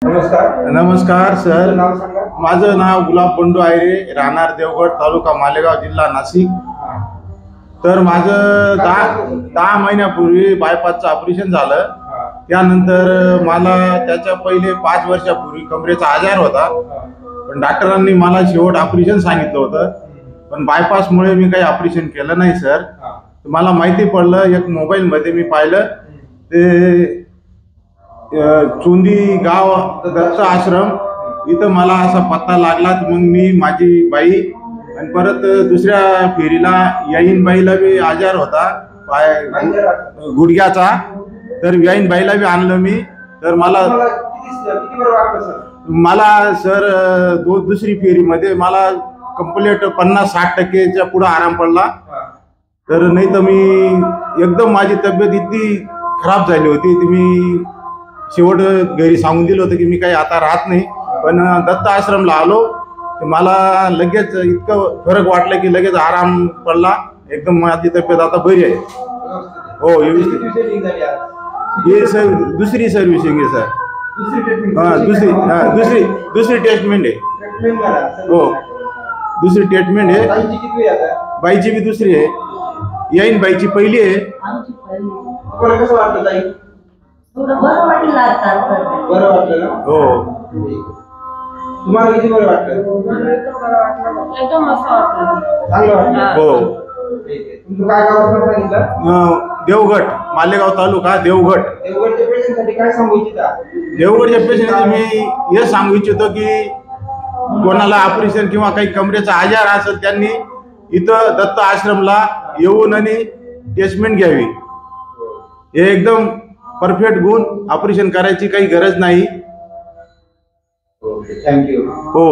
नमस्कार सर, माझं नाव गुलाब बंडू आयरे, राहणार देवगड, तालुका मालेगाव, जिल्हा नाशिक। तर माझं 10 महिन्यापूर्वी बायपासचं ऑपरेशन झालं। त्यानंतर मला त्याच्या पहिले 5 वर्षापूर्वी कमरेचा आजार होता, पण डॉक्टरांनी मला शेवट ऑपरेशन सांगितलं होतं, पण बायपासमुळे मी काही ऑपरेशन केलं नाही सर। मला माहिती पडलं, एक मोबाईलमध्ये मी पाहिलं, ते चोंदी गाव दत्त आश्रम इथं मला असा पत्ता लागला। मग मी, माझी बाई आणि परत दुसऱ्या फेरीला याईनबाईला बी आजार होता पाय गुडघ्याचा, तर याईनबाईला बी आणलं मी। तर मला सर दुसरी फेरीमध्ये मला कंप्लीट 50-60% पुढे आराम पडला। तर नाही तर मी एकदम, माझी तब्येत इतकी खराब झाली होती की मी शेवट घरी सांगून दिलं होतं की मी काही आता राहत नाही। पण दत्त आश्रमला आलो तर मला लगेच इतकं फरक वाटलं की लगेच आराम पडला, एकदम माझी तब्येत आता बरी आहे। हो, हे सर दुसरी सर्व्हिसिंग आहे सर। दुसरी ट्रीटमेंट आहे। हो, दुसरी ट्रीटमेंट आहे। बाईची बी दुसरी आहे, याईन बाईची पहिली आहे। बरं वाटलं आता? बरं वाटलं ना? हो। तुम्हाला किती बरं वाटलं? एकदम मस्त वाटलं। चांगलं वाटलं? हो। तुमचं काय गावाचं सांगितलं? देवगड, मालेगाव तालुका देवगड। देवगडच्या पेशंटसाठी काय सांगू इच्छिता? देवगडच्या पेशंटसाठी मी हे सांगू इच्छितो की कोणाला ऑपरेशन किंवा काही कमरेचा आजार असेल त्यांनी इथं दत्त आश्रमला येऊन आणि ट्रीटमेंट घ्यावी। हे एकदम परफेक्ट गुण, ऑपरेशन करायची काही गरज नाही। Okay, thank you. हो।